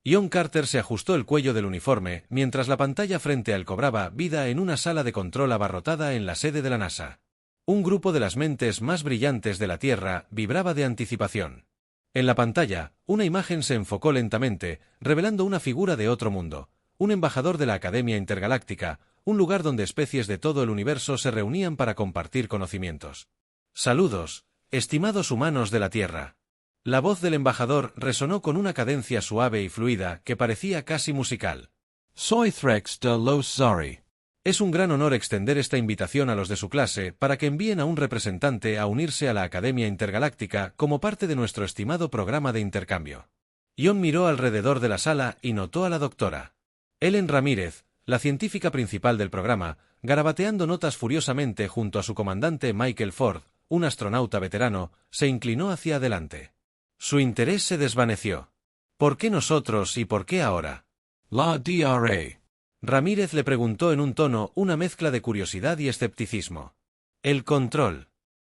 John Carter se ajustó el cuello del uniforme, mientras la pantalla frente a él cobraba vida en una sala de control abarrotada en la sede de la NASA. Un grupo de las mentes más brillantes de la Tierra vibraba de anticipación. En la pantalla, una imagen se enfocó lentamente, revelando una figura de otro mundo, un embajador de la Academia Intergaláctica, un lugar donde especies de todo el universo se reunían para compartir conocimientos. Saludos, estimados humanos de la Tierra. La voz del embajador resonó con una cadencia suave y fluida que parecía casi musical. Soy Threx de los Zari. Es un gran honor extender esta invitación a los de su clase para que envíen a un representante a unirse a la Academia Intergaláctica como parte de nuestro estimado programa de intercambio. John miró alrededor de la sala y notó a la doctora Ellen Ramírez, la científica principal del programa, garabateando notas furiosamente junto a su comandante Michael Ford, un astronauta veterano, se inclinó hacia adelante. Su interés se desvaneció. ¿Por qué nosotros y por qué ahora? La DRA. Ramírez le preguntó en un tono una mezcla de curiosidad y escepticismo. El control.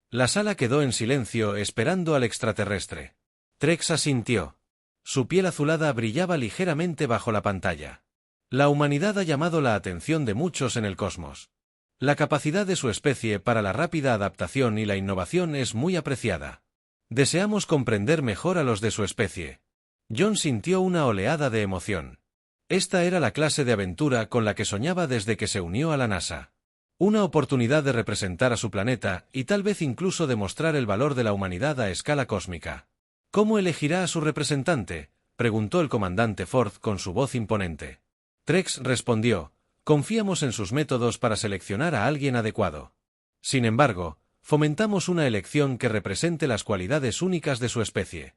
La sala quedó en silencio esperando al extraterrestre. Threx asintió. Su piel azulada brillaba ligeramente bajo la pantalla. La humanidad ha llamado la atención de muchos en el cosmos. La capacidad de su especie para la rápida adaptación y la innovación es muy apreciada. Deseamos comprender mejor a los de su especie. John sintió una oleada de emoción. Esta era la clase de aventura con la que soñaba desde que se unió a la NASA. Una oportunidad de representar a su planeta y tal vez incluso demostrar el valor de la humanidad a escala cósmica. ¿Cómo elegirá a su representante?, preguntó el comandante Ford con su voz imponente. Threx respondió: confiamos en sus métodos para seleccionar a alguien adecuado. Sin embargo, fomentamos una elección que represente las cualidades únicas de su especie.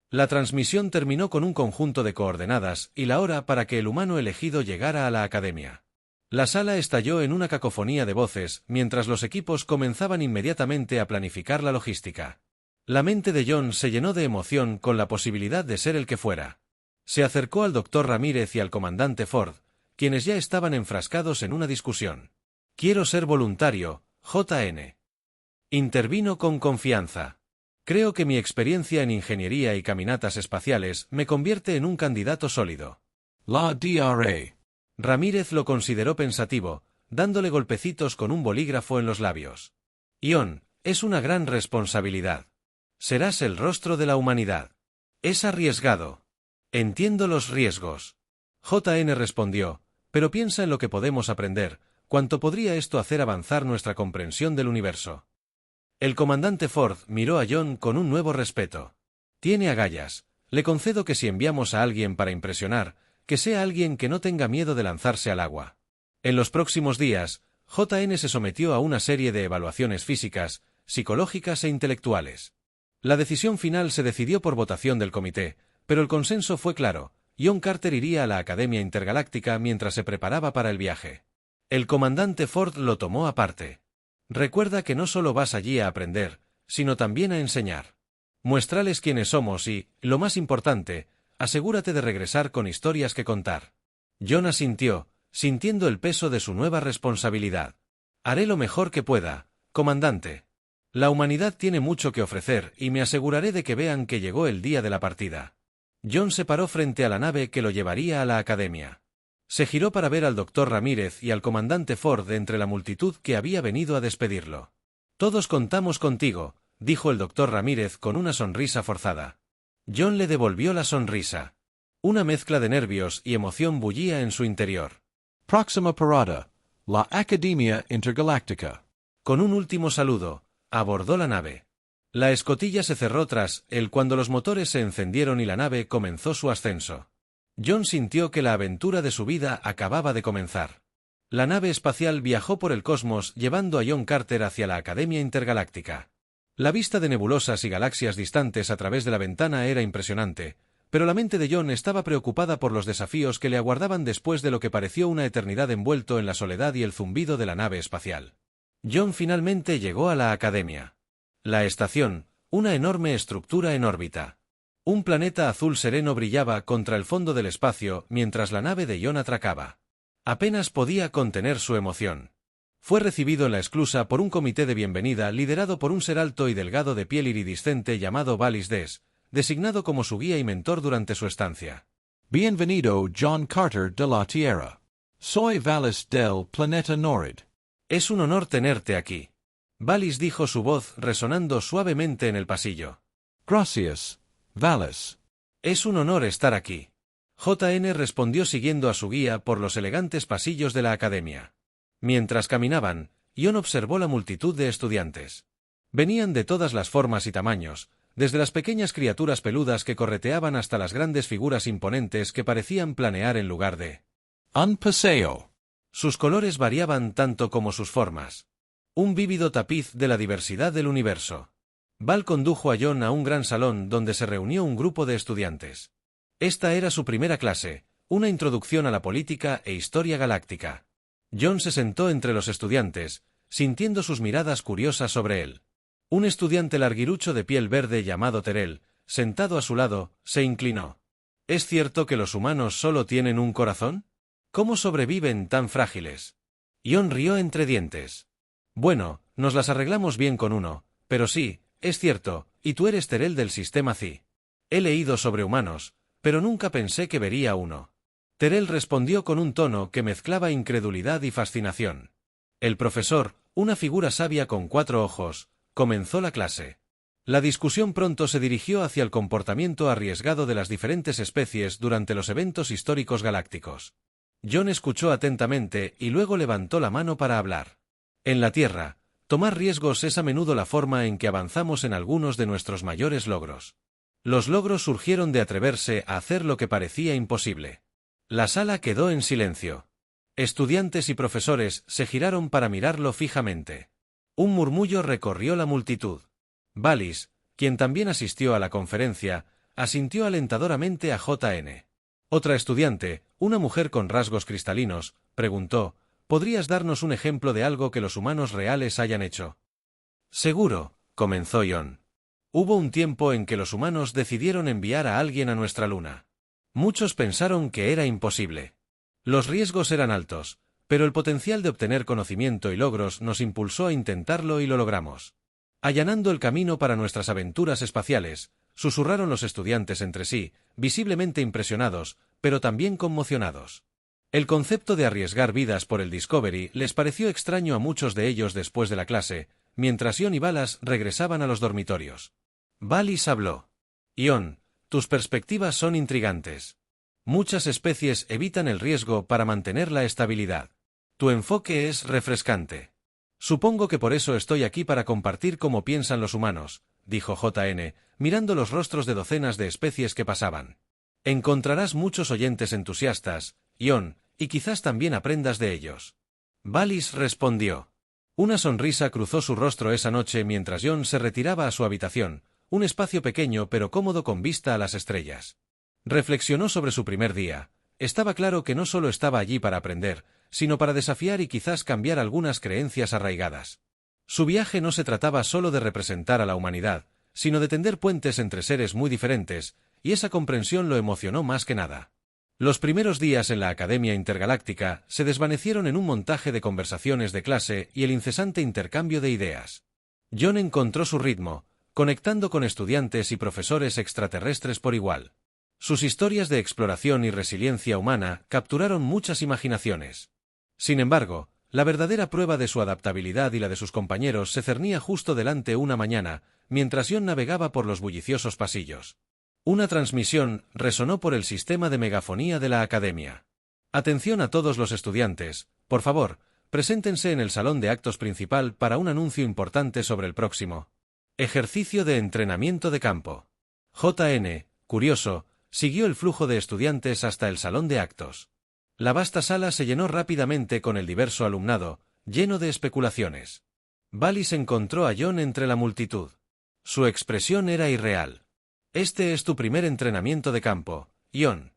La transmisión terminó con un conjunto de coordenadas y la hora para que el humano elegido llegara a la academia. La sala estalló en una cacofonía de voces, mientras los equipos comenzaban inmediatamente a planificar la logística. La mente de John se llenó de emoción con la posibilidad de ser el que fuera. Se acercó al doctor Ramírez y al comandante Ford, quienes ya estaban enfrascados en una discusión. Quiero ser voluntario, JN. Intervino con confianza. Creo que mi experiencia en ingeniería y caminatas espaciales me convierte en un candidato sólido. La DRA. Ramírez lo consideró pensativo, dándole golpecitos con un bolígrafo en los labios. John, es una gran responsabilidad. Serás el rostro de la humanidad. Es arriesgado. Entiendo los riesgos. JN respondió, pero piensa en lo que podemos aprender, cuánto podría esto hacer avanzar nuestra comprensión del universo. El comandante Ford miró a John con un nuevo respeto. Tiene agallas. Le concedo que si enviamos a alguien para impresionar, que sea alguien que no tenga miedo de lanzarse al agua. En los próximos días, JN se sometió a una serie de evaluaciones físicas, psicológicas e intelectuales. La decisión final se decidió por votación del comité, pero el consenso fue claro: John Carter iría a la Academia Intergaláctica mientras se preparaba para el viaje. El comandante Ford lo tomó aparte. Recuerda que no solo vas allí a aprender, sino también a enseñar. Muéstrales quiénes somos y, lo más importante, asegúrate de regresar con historias que contar. John asintió, sintiendo el peso de su nueva responsabilidad. Haré lo mejor que pueda, comandante. La humanidad tiene mucho que ofrecer y me aseguraré de que vean que llegó el día de la partida. John se paró frente a la nave que lo llevaría a la academia. Se giró para ver al doctor Ramírez y al comandante Ford entre la multitud que había venido a despedirlo. Todos contamos contigo, dijo el doctor Ramírez con una sonrisa forzada. John le devolvió la sonrisa. Una mezcla de nervios y emoción bullía en su interior. Próxima parada, la Academia Intergaláctica. Con un último saludo, abordó la nave. La escotilla se cerró tras él cuando los motores se encendieron y la nave comenzó su ascenso. John sintió que la aventura de su vida acababa de comenzar. La nave espacial viajó por el cosmos llevando a John Carter hacia la Academia Intergaláctica. La vista de nebulosas y galaxias distantes a través de la ventana era impresionante, pero la mente de John estaba preocupada por los desafíos que le aguardaban después de lo que pareció una eternidad envuelto en la soledad y el zumbido de la nave espacial. John finalmente llegó a la Academia. La estación, una enorme estructura en órbita. Un planeta azul sereno brillaba contra el fondo del espacio mientras la nave de John atracaba. Apenas podía contener su emoción. Fue recibido en la esclusa por un comité de bienvenida liderado por un ser alto y delgado de piel iridiscente llamado Valis Des, designado como su guía y mentor durante su estancia. Bienvenido John Carter de la Tierra. Soy Valis del planeta Norid. Es un honor tenerte aquí. Valis dijo, su voz resonando suavemente en el pasillo. Gracias, Valis. Es un honor estar aquí. JN respondió siguiendo a su guía por los elegantes pasillos de la academia. Mientras caminaban, Ion observó la multitud de estudiantes. Venían de todas las formas y tamaños, desde las pequeñas criaturas peludas que correteaban hasta las grandes figuras imponentes que parecían planear en lugar de Un paseo. Sus colores variaban tanto como sus formas. Un vívido tapiz de la diversidad del universo. Val condujo a Ion a un gran salón donde se reunió un grupo de estudiantes. Esta era su primera clase, una introducción a la política e historia galáctica. Ion se sentó entre los estudiantes, sintiendo sus miradas curiosas sobre él. Un estudiante larguirucho de piel verde llamado Terrell, sentado a su lado, se inclinó. ¿Es cierto que los humanos solo tienen un corazón? ¿Cómo sobreviven tan frágiles? Ion rió entre dientes. Bueno, nos las arreglamos bien con uno, pero sí, es cierto, y tú eres Terrell del sistema Xi. He leído sobre humanos, pero nunca pensé que vería uno. Terrell respondió con un tono que mezclaba incredulidad y fascinación. El profesor, una figura sabia con 4 ojos, comenzó la clase. La discusión pronto se dirigió hacia el comportamiento arriesgado de las diferentes especies durante los eventos históricos galácticos. Ion escuchó atentamente y luego levantó la mano para hablar. En la Tierra, tomar riesgos es a menudo la forma en que avanzamos en algunos de nuestros mayores logros. Los logros surgieron de atreverse a hacer lo que parecía imposible. La sala quedó en silencio. Estudiantes y profesores se giraron para mirarlo fijamente. Un murmullo recorrió la multitud. Valis, quien también asistió a la conferencia, asintió alentadoramente a JN. Otra estudiante, una mujer con rasgos cristalinos, preguntó, ¿podrías darnos un ejemplo de algo que los humanos reales hayan hecho? Seguro, comenzó Ion. Hubo un tiempo en que los humanos decidieron enviar a alguien a nuestra luna. Muchos pensaron que era imposible. Los riesgos eran altos, pero el potencial de obtener conocimiento y logros nos impulsó a intentarlo y lo logramos. Allanando el camino para nuestras aventuras espaciales, susurraron los estudiantes entre sí, visiblemente impresionados, pero también conmocionados. El concepto de arriesgar vidas por el Discovery les pareció extraño a muchos de ellos después de la clase, mientras Ion y Valis regresaban a los dormitorios. Valis habló. Ion, tus perspectivas son intrigantes. Muchas especies evitan el riesgo para mantener la estabilidad. Tu enfoque es refrescante. Supongo que por eso estoy aquí para compartir cómo piensan los humanos, dijo JN, mirando los rostros de docenas de especies que pasaban. Encontrarás muchos oyentes entusiastas, Ion, y quizás también aprendas de ellos. Valis respondió. Una sonrisa cruzó su rostro esa noche mientras Ion se retiraba a su habitación, un espacio pequeño pero cómodo con vista a las estrellas. Reflexionó sobre su primer día. Estaba claro que no solo estaba allí para aprender, sino para desafiar y quizás cambiar algunas creencias arraigadas. Su viaje no se trataba solo de representar a la humanidad, sino de tender puentes entre seres muy diferentes, y esa comprensión lo emocionó más que nada. Los primeros días en la Academia Intergaláctica se desvanecieron en un montaje de conversaciones de clase y el incesante intercambio de ideas. Ion encontró su ritmo, conectando con estudiantes y profesores extraterrestres por igual. Sus historias de exploración y resiliencia humana capturaron muchas imaginaciones. Sin embargo, la verdadera prueba de su adaptabilidad y la de sus compañeros se cernía justo delante una mañana, mientras Ion navegaba por los bulliciosos pasillos. Una transmisión resonó por el sistema de megafonía de la Academia. Atención a todos los estudiantes, por favor, preséntense en el salón de actos principal para un anuncio importante sobre el próximo ejercicio de entrenamiento de campo. JN, curioso, siguió el flujo de estudiantes hasta el salón de actos. La vasta sala se llenó rápidamente con el diverso alumnado, lleno de especulaciones. Valis encontró a Ion entre la multitud. Su expresión era irreal. Este es tu primer entrenamiento de campo, Ion.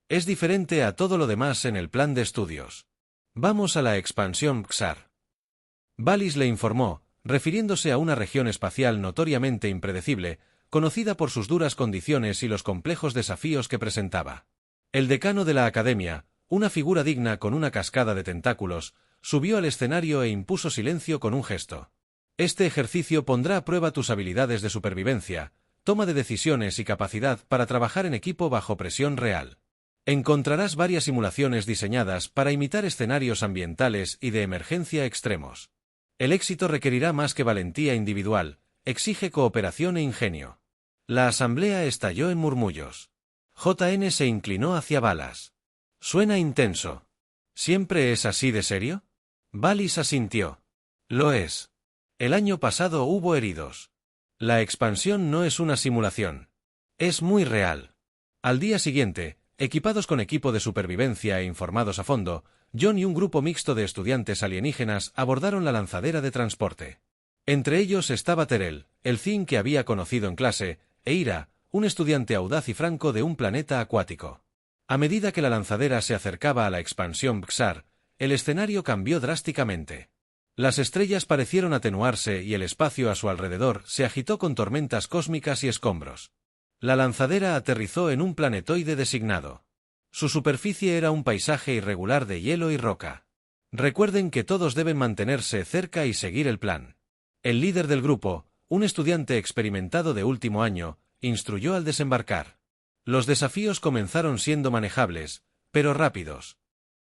Es diferente a todo lo demás en el plan de estudios. Vamos a la expansión XAR. Valis le informó, refiriéndose a una región espacial notoriamente impredecible, conocida por sus duras condiciones y los complejos desafíos que presentaba. El decano de la Academia, una figura digna con una cascada de tentáculos, subió al escenario e impuso silencio con un gesto. Este ejercicio pondrá a prueba tus habilidades de supervivencia, toma de decisiones y capacidad para trabajar en equipo bajo presión real. Encontrarás varias simulaciones diseñadas para imitar escenarios ambientales y de emergencia extremos. El éxito requerirá más que valentía individual, exige cooperación e ingenio. La asamblea estalló en murmullos. JN se inclinó hacia Valas. Suena intenso. ¿Siempre es así de serio? Valis asintió. Lo es. El año pasado hubo heridos. La expansión no es una simulación. Es muy real. Al día siguiente, equipados con equipo de supervivencia e informados a fondo, John y un grupo mixto de estudiantes alienígenas abordaron la lanzadera de transporte. Entre ellos estaba Terrell, el Zin que había conocido en clase, e Ira, un estudiante audaz y franco de un planeta acuático. A medida que la lanzadera se acercaba a la expansión Xar, el escenario cambió drásticamente. Las estrellas parecieron atenuarse y el espacio a su alrededor se agitó con tormentas cósmicas y escombros. La lanzadera aterrizó en un planetoide designado. Su superficie era un paisaje irregular de hielo y roca. Recuerden que todos deben mantenerse cerca y seguir el plan. El líder del grupo, un estudiante experimentado de último año, instruyó al desembarcar. Los desafíos comenzaron siendo manejables, pero rápidos.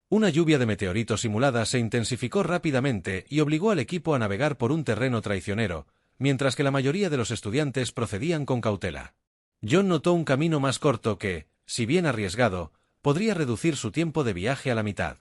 Una lluvia de meteoritos simulada se intensificó rápidamente y obligó al equipo a navegar por un terreno traicionero, mientras que la mayoría de los estudiantes procedían con cautela. John notó un camino más corto que, si bien arriesgado, podría reducir su tiempo de viaje a la mitad.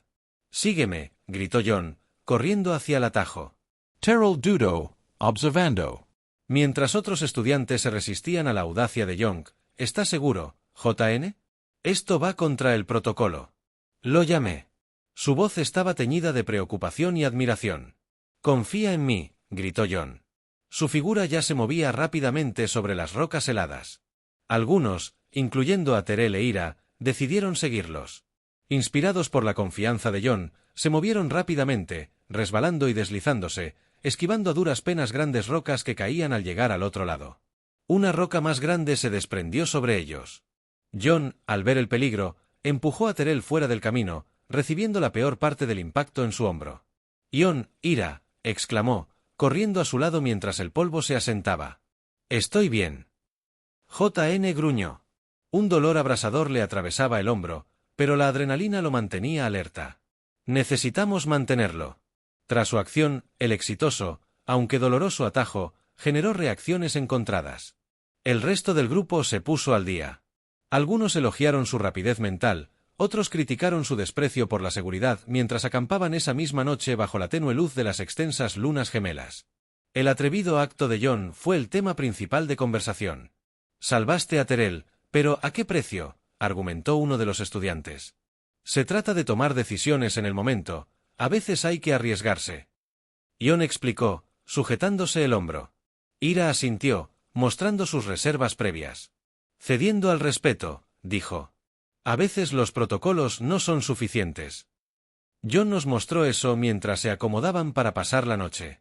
«Sígueme», gritó John, corriendo hacia el atajo. Terrell dudó, observando. Mientras otros estudiantes se resistían a la audacia de Young, ¿está seguro, JN? Esto va contra el protocolo. Lo llamé. Su voz estaba teñida de preocupación y admiración. «Confía en mí», gritó John. Su figura ya se movía rápidamente sobre las rocas heladas. Algunos, incluyendo a Terrell e Ira, decidieron seguirlos. Inspirados por la confianza de John, se movieron rápidamente, resbalando y deslizándose, esquivando a duras penas grandes rocas que caían al llegar al otro lado. Una roca más grande se desprendió sobre ellos. John, al ver el peligro, empujó a Terrell fuera del camino, recibiendo la peor parte del impacto en su hombro. «John, Ira», exclamó, corriendo a su lado mientras el polvo se asentaba. «Estoy bien». JN gruñó. Un dolor abrasador le atravesaba el hombro, pero la adrenalina lo mantenía alerta. «Necesitamos mantenerlo». Tras su acción, el exitoso, aunque doloroso atajo, generó reacciones encontradas. El resto del grupo se puso al día. Algunos elogiaron su rapidez mental, otros criticaron su desprecio por la seguridad mientras acampaban esa misma noche bajo la tenue luz de las extensas lunas gemelas. El atrevido acto de John fue el tema principal de conversación. «Salvaste a Terrell, pero ¿a qué precio?», argumentó uno de los estudiantes. «Se trata de tomar decisiones en el momento, a veces hay que arriesgarse». John explicó, sujetándose el hombro. Ira asintió, mostrando sus reservas previas. «Cediendo al respeto», dijo. «A veces los protocolos no son suficientes». John nos mostró eso mientras se acomodaban para pasar la noche.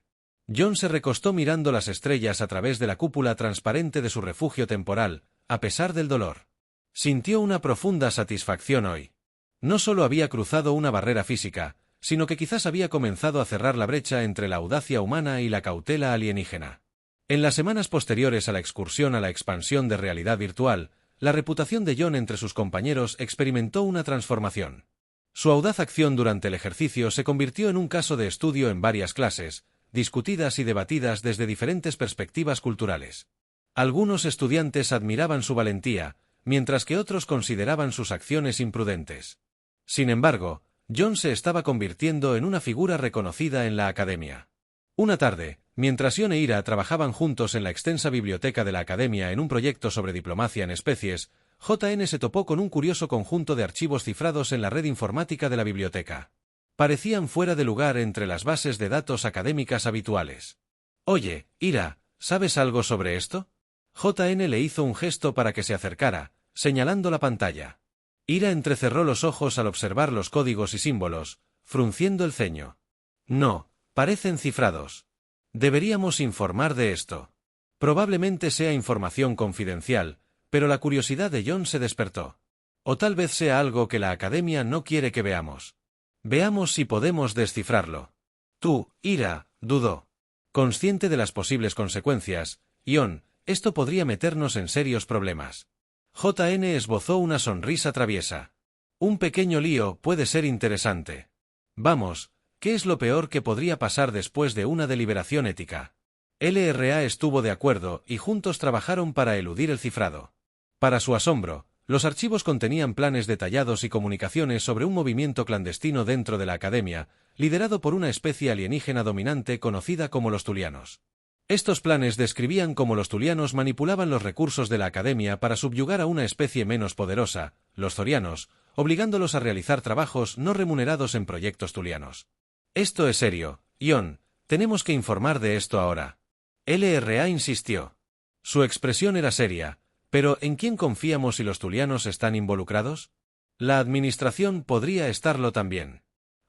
John se recostó mirando las estrellas a través de la cúpula transparente de su refugio temporal, a pesar del dolor. Sintió una profunda satisfacción hoy. No solo había cruzado una barrera física, sino que quizás había comenzado a cerrar la brecha entre la audacia humana y la cautela alienígena. En las semanas posteriores a la excursión a la expansión de realidad virtual, la reputación de John entre sus compañeros experimentó una transformación. Su audaz acción durante el ejercicio se convirtió en un caso de estudio en varias clases, discutidas y debatidas desde diferentes perspectivas culturales. Algunos estudiantes admiraban su valentía, mientras que otros consideraban sus acciones imprudentes. Sin embargo, John se estaba convirtiendo en una figura reconocida en la academia. Una tarde, mientras John e Ira trabajaban juntos en la extensa biblioteca de la academia en un proyecto sobre diplomacia en especies, JN se topó con un curioso conjunto de archivos cifrados en la red informática de la biblioteca. Parecían fuera de lugar entre las bases de datos académicas habituales. «Oye, Ira, ¿sabes algo sobre esto?». JN le hizo un gesto para que se acercara, señalando la pantalla. Ira entrecerró los ojos al observar los códigos y símbolos, frunciendo el ceño. «No, parecen cifrados. Deberíamos informar de esto. Probablemente sea información confidencial, pero la curiosidad de John se despertó. O tal vez sea algo que la academia no quiere que veamos. Veamos si podemos descifrarlo». «Tú, Ira», dudó. Consciente de las posibles consecuencias, John, esto podría meternos en serios problemas. JN esbozó una sonrisa traviesa. Un pequeño lío puede ser interesante. Vamos, ¿qué es lo peor que podría pasar después de una deliberación ética? LRA estuvo de acuerdo y juntos trabajaron para eludir el cifrado. Para su asombro, los archivos contenían planes detallados y comunicaciones sobre un movimiento clandestino dentro de la Academia, liderado por una especie alienígena dominante conocida como los Tulianos. Estos planes describían cómo los Tulianos manipulaban los recursos de la Academia para subyugar a una especie menos poderosa, los Zorianos, obligándolos a realizar trabajos no remunerados en proyectos tulianos. Esto es serio, Ion, tenemos que informar de esto ahora. LRA insistió. Su expresión era seria, pero ¿en quién confiamos si los tulianos están involucrados? La administración podría estarlo también.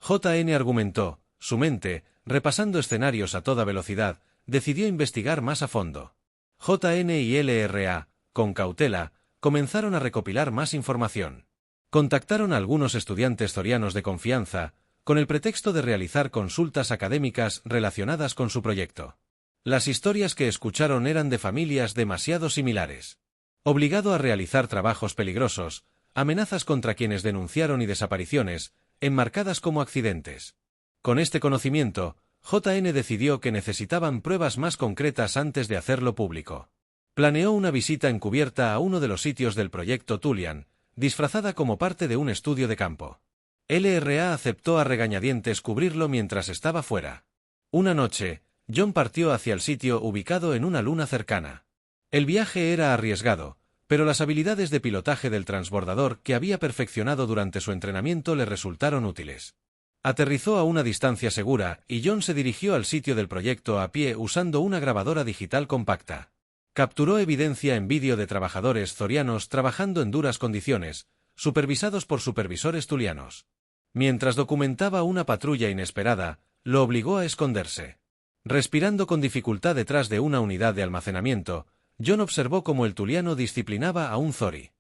JN argumentó, su mente, repasando escenarios a toda velocidad, decidió investigar más a fondo. JN y LRA, con cautela, comenzaron a recopilar más información. Contactaron a algunos estudiantes zorianos de confianza, con el pretexto de realizar consultas académicas relacionadas con su proyecto. Las historias que escucharon eran de familias demasiado similares. Obligado a realizar trabajos peligrosos, amenazas contra quienes denunciaron y desapariciones, enmarcadas como accidentes. Con este conocimiento, JN decidió que necesitaban pruebas más concretas antes de hacerlo público. Planeó una visita encubierta a uno de los sitios del proyecto Tulian, disfrazada como parte de un estudio de campo. LRA aceptó a regañadientes cubrirlo mientras estaba fuera. Una noche, John partió hacia el sitio ubicado en una luna cercana. El viaje era arriesgado, pero las habilidades de pilotaje del transbordador que había perfeccionado durante su entrenamiento le resultaron útiles. Aterrizó a una distancia segura y John se dirigió al sitio del proyecto a pie usando una grabadora digital compacta. Capturó evidencia en vídeo de trabajadores zorianos trabajando en duras condiciones, supervisados por supervisores tulianos. Mientras documentaba una patrulla inesperada, lo obligó a esconderse. Respirando con dificultad detrás de una unidad de almacenamiento, John observó cómo el tuliano disciplinaba a un zori.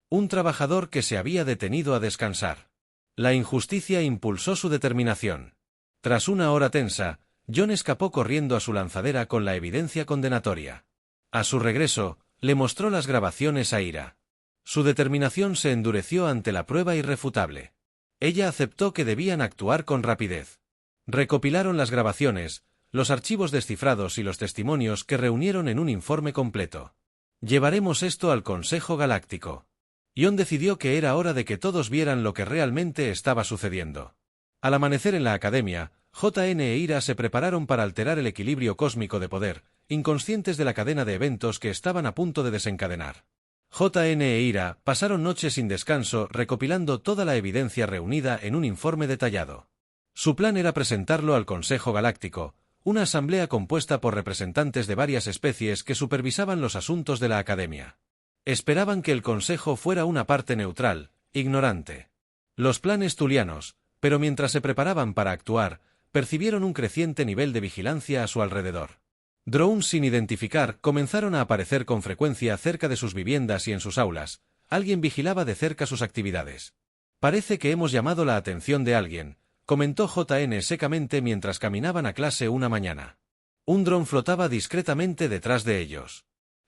Un trabajador que se había detenido a descansar. La injusticia impulsó su determinación. Tras una hora tensa, John escapó corriendo a su lanzadera con la evidencia condenatoria. A su regreso, le mostró las grabaciones a Ira. Su determinación se endureció ante la prueba irrefutable. Ella aceptó que debían actuar con rapidez. Recopilaron las grabaciones, los archivos descifrados y los testimonios que reunieron en un informe completo. Llevaremos esto al Consejo Galáctico. Ion decidió que era hora de que todos vieran lo que realmente estaba sucediendo. Al amanecer en la Academia, JN e Ira se prepararon para alterar el equilibrio cósmico de poder, inconscientes de la cadena de eventos que estaban a punto de desencadenar. JN e Ira pasaron noches sin descanso recopilando toda la evidencia reunida en un informe detallado. Su plan era presentarlo al Consejo Galáctico, una asamblea compuesta por representantes de varias especies que supervisaban los asuntos de la Academia. Esperaban que el Consejo fuera una parte neutral, ignorante. Los planes tulianos, pero mientras se preparaban para actuar, percibieron un creciente nivel de vigilancia a su alrededor. Drones sin identificar comenzaron a aparecer con frecuencia cerca de sus viviendas y en sus aulas. Alguien vigilaba de cerca sus actividades. Parece que hemos llamado la atención de alguien, comentó JN secamente mientras caminaban a clase una mañana. Un dron flotaba discretamente detrás de ellos.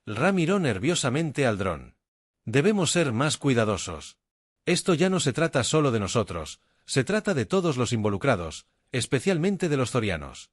Ra miró nerviosamente al dron. Debemos ser más cuidadosos. Esto ya no se trata solo de nosotros, se trata de todos los involucrados, especialmente de los zorianos.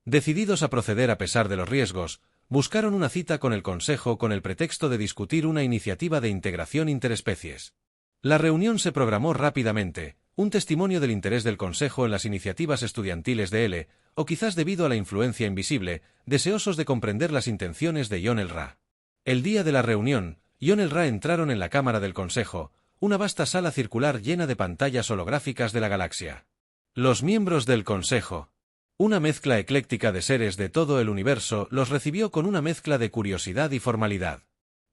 Decididos a proceder a pesar de los riesgos, buscaron una cita con el Consejo con el pretexto de discutir una iniciativa de integración interespecies. La reunión se programó rápidamente, un testimonio del interés del Consejo en las iniciativas estudiantiles de L, o quizás debido a la influencia invisible, deseosos de comprender las intenciones de Ion el Ra. El día de la reunión, Ion el Ra entraron en la Cámara del Consejo, una vasta sala circular llena de pantallas holográficas de la galaxia. Los miembros del Consejo, una mezcla ecléctica de seres de todo el universo, los recibió con una mezcla de curiosidad y formalidad.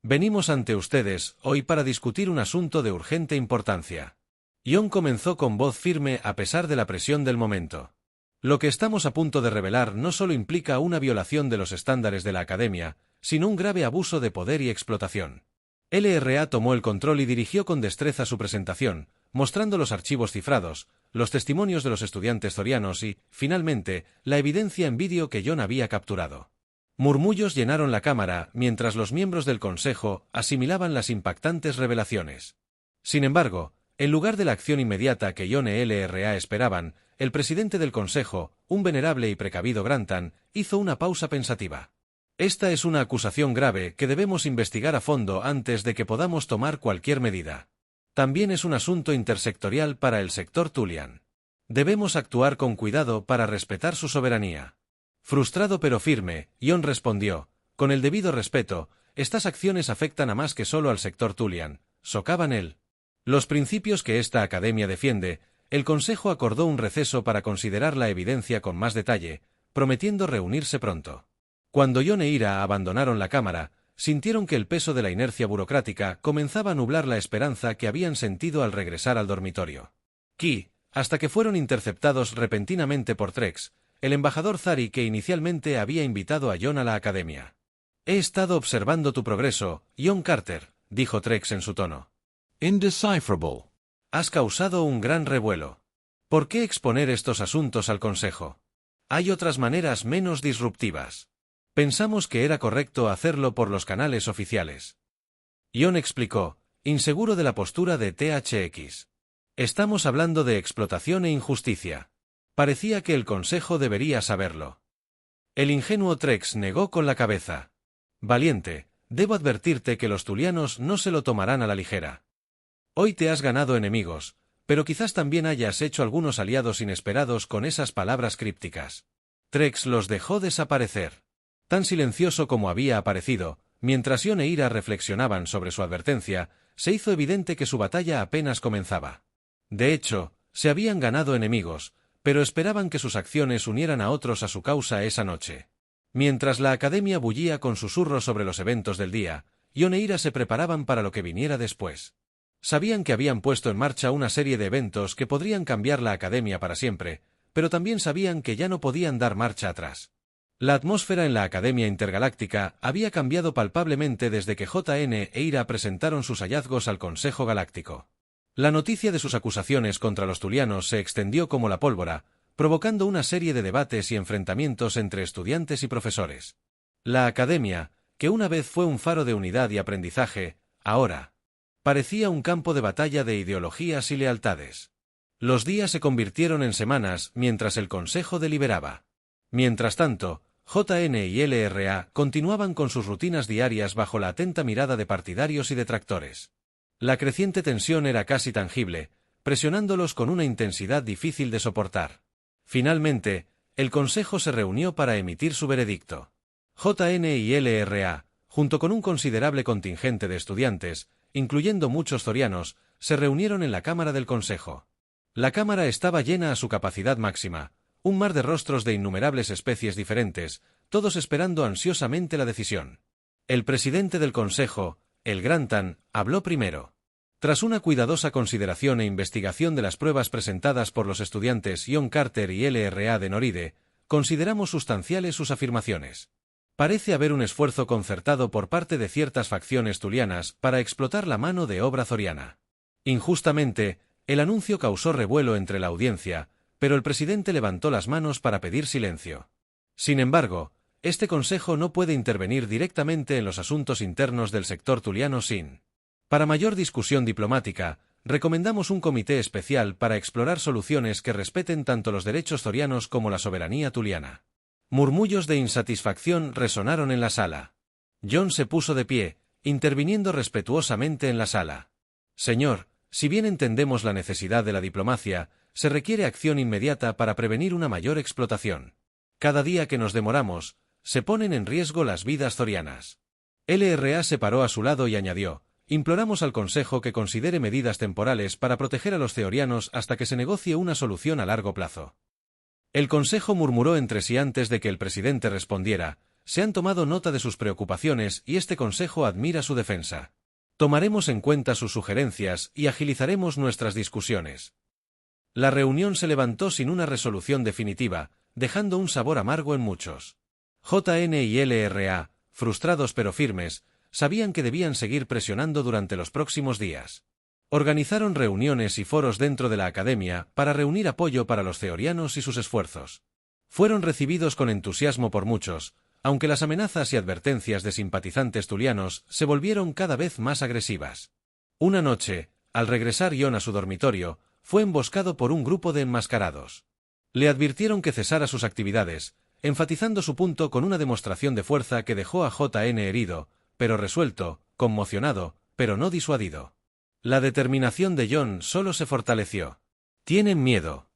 Venimos ante ustedes hoy para discutir un asunto de urgente importancia. Ion comenzó con voz firme a pesar de la presión del momento. Lo que estamos a punto de revelar no solo implica una violación de los estándares de la Academia, sino un grave abuso de poder y explotación. LRA tomó el control y dirigió con destreza su presentación, mostrando los archivos cifrados, los testimonios de los estudiantes zorianos y, finalmente, la evidencia en vídeo que John había capturado. Murmullos llenaron la cámara mientras los miembros del Consejo asimilaban las impactantes revelaciones. Sin embargo, En lugar de la acción inmediata que Ion y LRA esperaban, el presidente del Consejo, un venerable y precavido Grantan, hizo una pausa pensativa. Esta es una acusación grave que debemos investigar a fondo antes de que podamos tomar cualquier medida. También es un asunto intersectorial para el sector Tulian. Debemos actuar con cuidado para respetar su soberanía. Frustrado pero firme, Ion respondió, con el debido respeto, estas acciones afectan a más que solo al sector Tulian, socavan él. Los principios que esta academia defiende, el Consejo acordó un receso para considerar la evidencia con más detalle, prometiendo reunirse pronto. Cuando Ion e Ira abandonaron la cámara, sintieron que el peso de la inercia burocrática comenzaba a nublar la esperanza que habían sentido al regresar al dormitorio. Hasta que fueron interceptados repentinamente por Trex, el embajador Zari que inicialmente había invitado a Ion a la academia. «He estado observando tu progreso, Ion Carter», dijo Trex en su tono. Indecipherable. Has causado un gran revuelo. ¿Por qué exponer estos asuntos al Consejo? Hay otras maneras menos disruptivas. Pensamos que era correcto hacerlo por los canales oficiales. Ion explicó, inseguro de la postura de THX. Estamos hablando de explotación e injusticia. Parecía que el Consejo debería saberlo. El ingenuo Trex negó con la cabeza. Valiente, debo advertirte que los tulianos no se lo tomarán a la ligera. Hoy te has ganado enemigos, pero quizás también hayas hecho algunos aliados inesperados con esas palabras crípticas. Trex los dejó desaparecer. Tan silencioso como había aparecido, mientras Ion e Ira reflexionaban sobre su advertencia, se hizo evidente que su batalla apenas comenzaba. De hecho, se habían ganado enemigos, pero esperaban que sus acciones unieran a otros a su causa esa noche. Mientras la academia bullía con susurros sobre los eventos del día, Ion e Ira se preparaban para lo que viniera después. Sabían que habían puesto en marcha una serie de eventos que podrían cambiar la academia para siempre, pero también sabían que ya no podían dar marcha atrás. La atmósfera en la Academia Intergaláctica había cambiado palpablemente desde que JN e Ira presentaron sus hallazgos al Consejo Galáctico. La noticia de sus acusaciones contra los tulianos se extendió como la pólvora, provocando una serie de debates y enfrentamientos entre estudiantes y profesores. La Academia, que una vez fue un faro de unidad y aprendizaje, ahora parecía un campo de batalla de ideologías y lealtades. Los días se convirtieron en semanas mientras el Consejo deliberaba. Mientras tanto, JN y LRA continuaban con sus rutinas diarias bajo la atenta mirada de partidarios y detractores. La creciente tensión era casi tangible, presionándolos con una intensidad difícil de soportar. Finalmente, el Consejo se reunió para emitir su veredicto. JN y LRA, junto con un considerable contingente de estudiantes, incluyendo muchos zorianos, se reunieron en la Cámara del Consejo. La Cámara estaba llena a su capacidad máxima, un mar de rostros de innumerables especies diferentes, todos esperando ansiosamente la decisión. El presidente del Consejo, el Grantan, habló primero. Tras una cuidadosa consideración e investigación de las pruebas presentadas por los estudiantes Ion Carter y LRA de Noride, consideramos sustanciales sus afirmaciones. Parece haber un esfuerzo concertado por parte de ciertas facciones tulianas para explotar la mano de obra zoriana. Injustamente, el anuncio causó revuelo entre la audiencia, pero el presidente levantó las manos para pedir silencio. Sin embargo, este consejo no puede intervenir directamente en los asuntos internos del sector tuliano sin. Para mayor discusión diplomática, recomendamos un comité especial para explorar soluciones que respeten tanto los derechos zorianos como la soberanía tuliana. Murmullos de insatisfacción resonaron en la sala. John se puso de pie, interviniendo respetuosamente en la sala. Señor, si bien entendemos la necesidad de la diplomacia, se requiere acción inmediata para prevenir una mayor explotación. Cada día que nos demoramos, se ponen en riesgo las vidas zorianas. LRA se paró a su lado y añadió, imploramos al Consejo que considere medidas temporales para proteger a los zeorianos hasta que se negocie una solución a largo plazo. El Consejo murmuró entre sí antes de que el presidente respondiera, se han tomado nota de sus preocupaciones y este Consejo admira su defensa. Tomaremos en cuenta sus sugerencias y agilizaremos nuestras discusiones. La reunión se levantó sin una resolución definitiva, dejando un sabor amargo en muchos. JN y LRA, frustrados pero firmes, sabían que debían seguir presionando durante los próximos días. Organizaron reuniones y foros dentro de la academia para reunir apoyo para los zeorianos y sus esfuerzos. Fueron recibidos con entusiasmo por muchos, aunque las amenazas y advertencias de simpatizantes tulianos se volvieron cada vez más agresivas. Una noche, al regresar Ion a su dormitorio, fue emboscado por un grupo de enmascarados. Le advirtieron que cesara sus actividades, enfatizando su punto con una demostración de fuerza que dejó a JN herido, pero resuelto, conmocionado, pero no disuadido. La determinación de Ion solo se fortaleció. «Tienen miedo».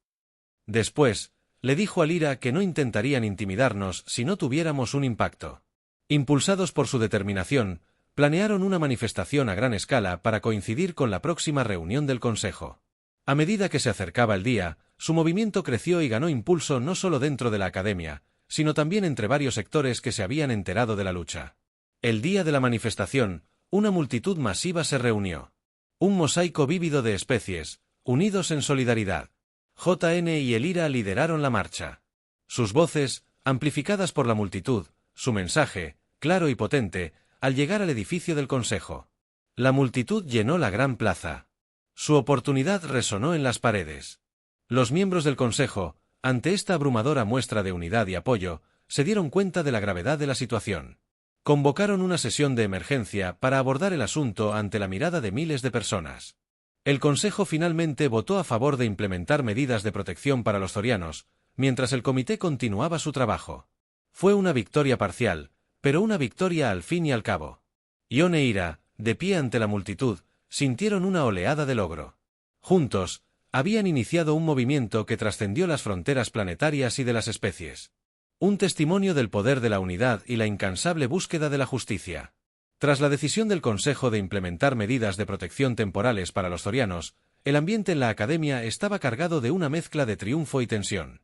Después, le dijo a Lyra que no intentarían intimidarnos si no tuviéramos un impacto. Impulsados por su determinación, planearon una manifestación a gran escala para coincidir con la próxima reunión del Consejo. A medida que se acercaba el día, su movimiento creció y ganó impulso no solo dentro de la Academia, sino también entre varios sectores que se habían enterado de la lucha. El día de la manifestación, una multitud masiva se reunió. Un mosaico vívido de especies, unidos en solidaridad. JN y Lyra lideraron la marcha. Sus voces, amplificadas por la multitud, su mensaje, claro y potente, al llegar al edificio del Consejo. La multitud llenó la gran plaza. Su oportunidad resonó en las paredes. Los miembros del Consejo, ante esta abrumadora muestra de unidad y apoyo, se dieron cuenta de la gravedad de la situación. Convocaron una sesión de emergencia para abordar el asunto ante la mirada de miles de personas. El Consejo finalmente votó a favor de implementar medidas de protección para los zorianos, mientras el comité continuaba su trabajo. Fue una victoria parcial, pero una victoria al fin y al cabo. Ion e Lyra, de pie ante la multitud, sintieron una oleada de logro. Juntos, habían iniciado un movimiento que trascendió las fronteras planetarias y de las especies. Un testimonio del poder de la unidad y la incansable búsqueda de la justicia. Tras la decisión del Consejo de implementar medidas de protección temporales para los zorianos, el ambiente en la Academia estaba cargado de una mezcla de triunfo y tensión.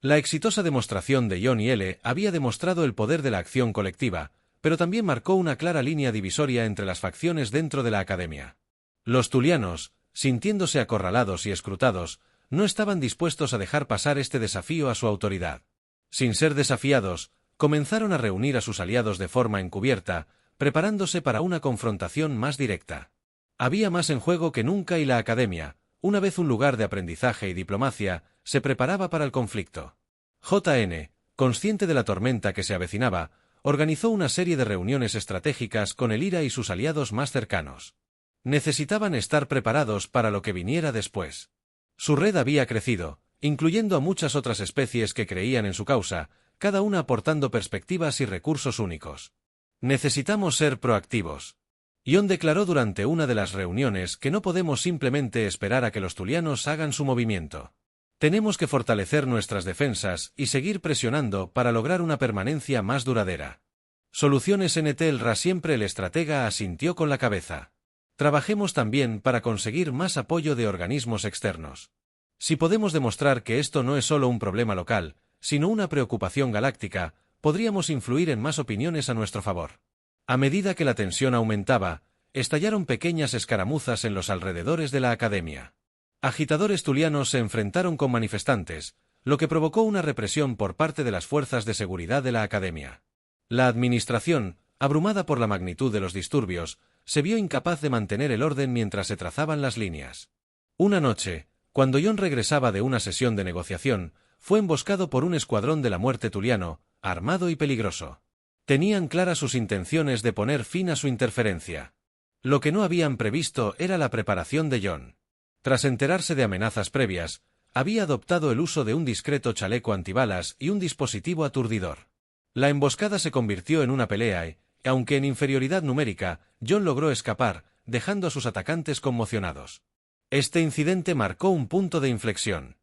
La exitosa demostración de Ion y L había demostrado el poder de la acción colectiva, pero también marcó una clara línea divisoria entre las facciones dentro de la Academia. Los tulianos, sintiéndose acorralados y escrutados, no estaban dispuestos a dejar pasar este desafío a su autoridad. Sin ser desafiados, comenzaron a reunir a sus aliados de forma encubierta, preparándose para una confrontación más directa. Había más en juego que nunca y la Academia, una vez un lugar de aprendizaje y diplomacia, se preparaba para el conflicto. JN, consciente de la tormenta que se avecinaba, organizó una serie de reuniones estratégicas con Lyra y sus aliados más cercanos. Necesitaban estar preparados para lo que viniera después. Su red había crecido, incluyendo a muchas otras especies que creían en su causa, cada una aportando perspectivas y recursos únicos. Necesitamos ser proactivos. Ion declaró durante una de las reuniones que no podemos simplemente esperar a que los tulianos hagan su movimiento. Tenemos que fortalecer nuestras defensas y seguir presionando para lograr una permanencia más duradera. Soluciones NTLRA. Siempre el estratega asintió con la cabeza. Trabajemos también para conseguir más apoyo de organismos externos. Si podemos demostrar que esto no es solo un problema local, sino una preocupación galáctica, podríamos influir en más opiniones a nuestro favor. A medida que la tensión aumentaba, estallaron pequeñas escaramuzas en los alrededores de la Academia. Agitadores tulianos se enfrentaron con manifestantes, lo que provocó una represión por parte de las fuerzas de seguridad de la Academia. La administración, abrumada por la magnitud de los disturbios, se vio incapaz de mantener el orden mientras se trazaban las líneas. Una noche, cuando Ion regresaba de una sesión de negociación, fue emboscado por un escuadrón de la muerte tuliano, armado y peligroso. Tenían claras sus intenciones de poner fin a su interferencia. Lo que no habían previsto era la preparación de Ion. Tras enterarse de amenazas previas, había adoptado el uso de un discreto chaleco antibalas y un dispositivo aturdidor. La emboscada se convirtió en una pelea y, aunque en inferioridad numérica, Ion logró escapar, dejando a sus atacantes conmocionados. Este incidente marcó un punto de inflexión.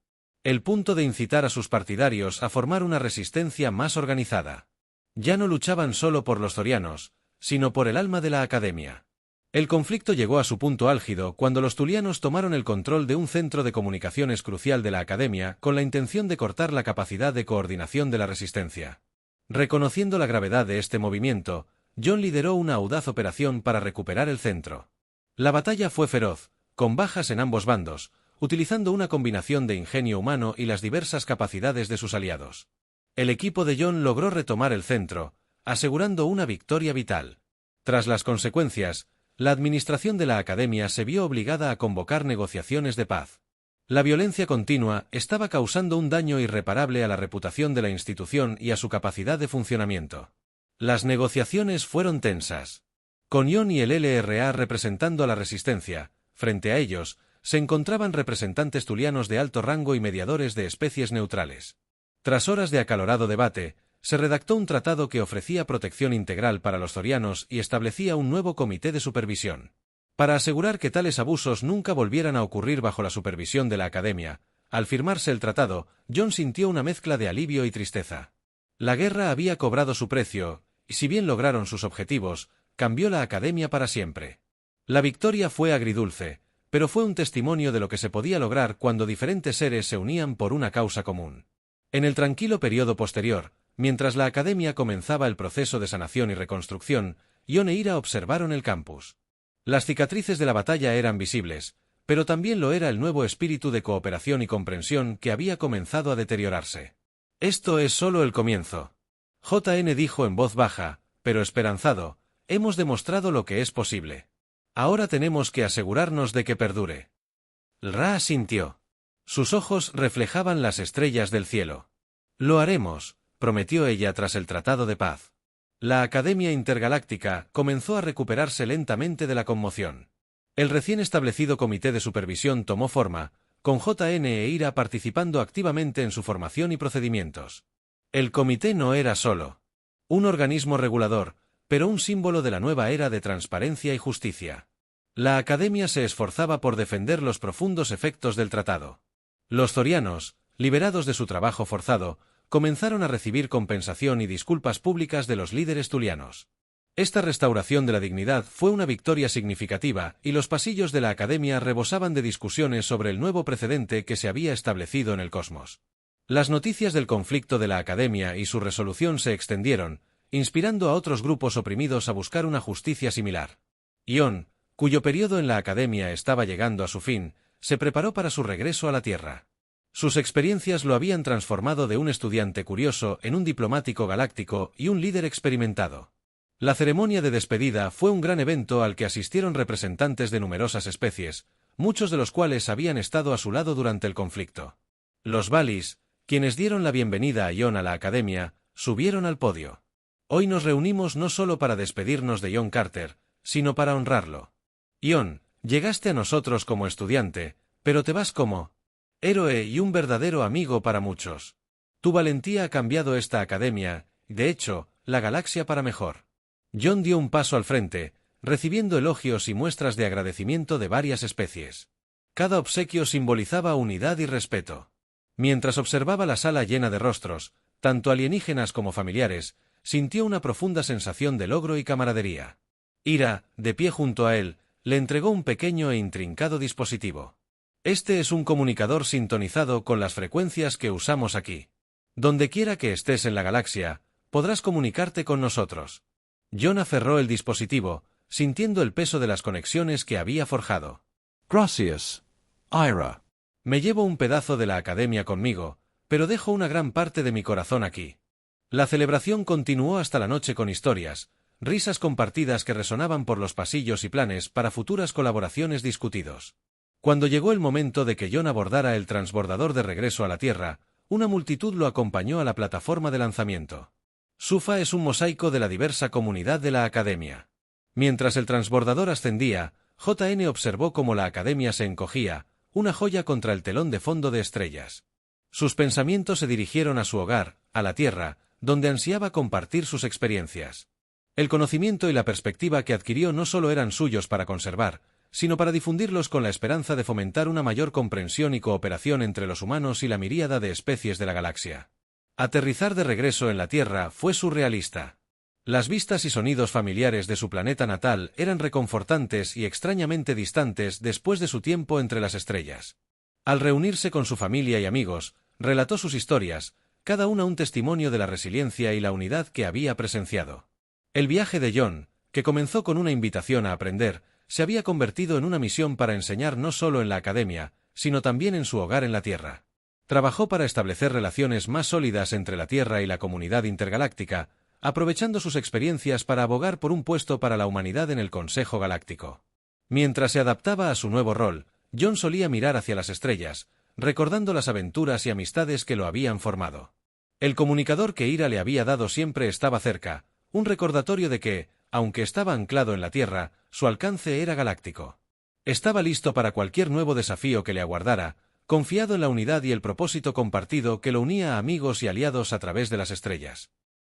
El punto de incitar a sus partidarios a formar una resistencia más organizada. Ya no luchaban solo por los zorianos, sino por el alma de la Academia. El conflicto llegó a su punto álgido cuando los tulianos tomaron el control de un centro de comunicaciones crucial de la Academia con la intención de cortar la capacidad de coordinación de la resistencia. Reconociendo la gravedad de este movimiento, Ion lideró una audaz operación para recuperar el centro. La batalla fue feroz, con bajas en ambos bandos, utilizando una combinación de ingenio humano y las diversas capacidades de sus aliados. El equipo de Ion logró retomar el centro, asegurando una victoria vital. Tras las consecuencias, la administración de la Academia se vio obligada a convocar negociaciones de paz. La violencia continua estaba causando un daño irreparable a la reputación de la institución y a su capacidad de funcionamiento. Las negociaciones fueron tensas. Con Ion y el LRA representando a la resistencia, frente a ellos, se encontraban representantes tulianos de alto rango y mediadores de especies neutrales. Tras horas de acalorado debate, se redactó un tratado que ofrecía protección integral para los zorianos y establecía un nuevo comité de supervisión. Para asegurar que tales abusos nunca volvieran a ocurrir bajo la supervisión de la Academia, al firmarse el tratado, Jon sintió una mezcla de alivio y tristeza. La guerra había cobrado su precio, y si bien lograron sus objetivos, cambió la Academia para siempre. La victoria fue agridulce, pero fue un testimonio de lo que se podía lograr cuando diferentes seres se unían por una causa común. En el tranquilo periodo posterior, mientras la Academia comenzaba el proceso de sanación y reconstrucción, Jon e Ira observaron el campus. Las cicatrices de la batalla eran visibles, pero también lo era el nuevo espíritu de cooperación y comprensión que había comenzado a deteriorarse. Esto es solo el comienzo. JN dijo en voz baja, pero esperanzado, hemos demostrado lo que es posible. Ahora tenemos que asegurarnos de que perdure. Ra asintió. Sus ojos reflejaban las estrellas del cielo. Lo haremos, prometió ella tras el tratado de paz. La Academia Intergaláctica comenzó a recuperarse lentamente de la conmoción. El recién establecido comité de supervisión tomó forma, con JN e Ira participando activamente en su formación y procedimientos. El comité no era solo un organismo regulador, pero un símbolo de la nueva era de transparencia y justicia. La Academia se esforzaba por defender los profundos efectos del tratado. Los zorianos, liberados de su trabajo forzado, comenzaron a recibir compensación y disculpas públicas de los líderes tulianos. Esta restauración de la dignidad fue una victoria significativa y los pasillos de la Academia rebosaban de discusiones sobre el nuevo precedente que se había establecido en el cosmos. Las noticias del conflicto de la Academia y su resolución se extendieron, inspirando a otros grupos oprimidos a buscar una justicia similar. Jon, cuyo periodo en la Academia estaba llegando a su fin, se preparó para su regreso a la Tierra. Sus experiencias lo habían transformado de un estudiante curioso en un diplomático galáctico y un líder experimentado. La ceremonia de despedida fue un gran evento al que asistieron representantes de numerosas especies, muchos de los cuales habían estado a su lado durante el conflicto. Los Valis, quienes dieron la bienvenida a Jon a la Academia, subieron al podio. Hoy nos reunimos no solo para despedirnos de Jon Carter, sino para honrarlo. Jon, llegaste a nosotros como estudiante, pero te vas como héroe y un verdadero amigo para muchos. Tu valentía ha cambiado esta Academia, y de hecho, la galaxia para mejor. Jon dio un paso al frente, recibiendo elogios y muestras de agradecimiento de varias especies. Cada obsequio simbolizaba unidad y respeto. Mientras observaba la sala llena de rostros, tanto alienígenas como familiares, sintió una profunda sensación de logro y camaradería. Ira, de pie junto a él, le entregó un pequeño e intrincado dispositivo. Este es un comunicador sintonizado con las frecuencias que usamos aquí. Donde quiera que estés en la galaxia, podrás comunicarte con nosotros. Jon aferró el dispositivo, sintiendo el peso de las conexiones que había forjado. Gracias, Ira. Me llevo un pedazo de la Academia conmigo, pero dejo una gran parte de mi corazón aquí. La celebración continuó hasta la noche con historias, risas compartidas que resonaban por los pasillos y planes para futuras colaboraciones discutidos. Cuando llegó el momento de que Jon abordara el transbordador de regreso a la Tierra, una multitud lo acompañó a la plataforma de lanzamiento. Sufa es un mosaico de la diversa comunidad de la Academia. Mientras el transbordador ascendía, JN observó cómo la Academia se encogía, una joya contra el telón de fondo de estrellas. Sus pensamientos se dirigieron a su hogar, a la Tierra, donde ansiaba compartir sus experiencias. El conocimiento y la perspectiva que adquirió no solo eran suyos para conservar, sino para difundirlos con la esperanza de fomentar una mayor comprensión y cooperación entre los humanos y la miríada de especies de la galaxia. Aterrizar de regreso en la Tierra fue surrealista. Las vistas y sonidos familiares de su planeta natal eran reconfortantes y extrañamente distantes después de su tiempo entre las estrellas. Al reunirse con su familia y amigos, relató sus historias, cada una un testimonio de la resiliencia y la unidad que había presenciado. El viaje de Jon, que comenzó con una invitación a aprender, se había convertido en una misión para enseñar no solo en la Academia, sino también en su hogar en la Tierra. Trabajó para establecer relaciones más sólidas entre la Tierra y la comunidad intergaláctica, aprovechando sus experiencias para abogar por un puesto para la humanidad en el Consejo Galáctico. Mientras se adaptaba a su nuevo rol, Jon solía mirar hacia las estrellas, recordando las aventuras y amistades que lo habían formado. El comunicador que Ira le había dado siempre estaba cerca, un recordatorio de que, aunque estaba anclado en la Tierra, su alcance era galáctico. Estaba listo para cualquier nuevo desafío que le aguardara, confiado en la unidad y el propósito compartido que lo unía a amigos y aliados a través de las estrellas.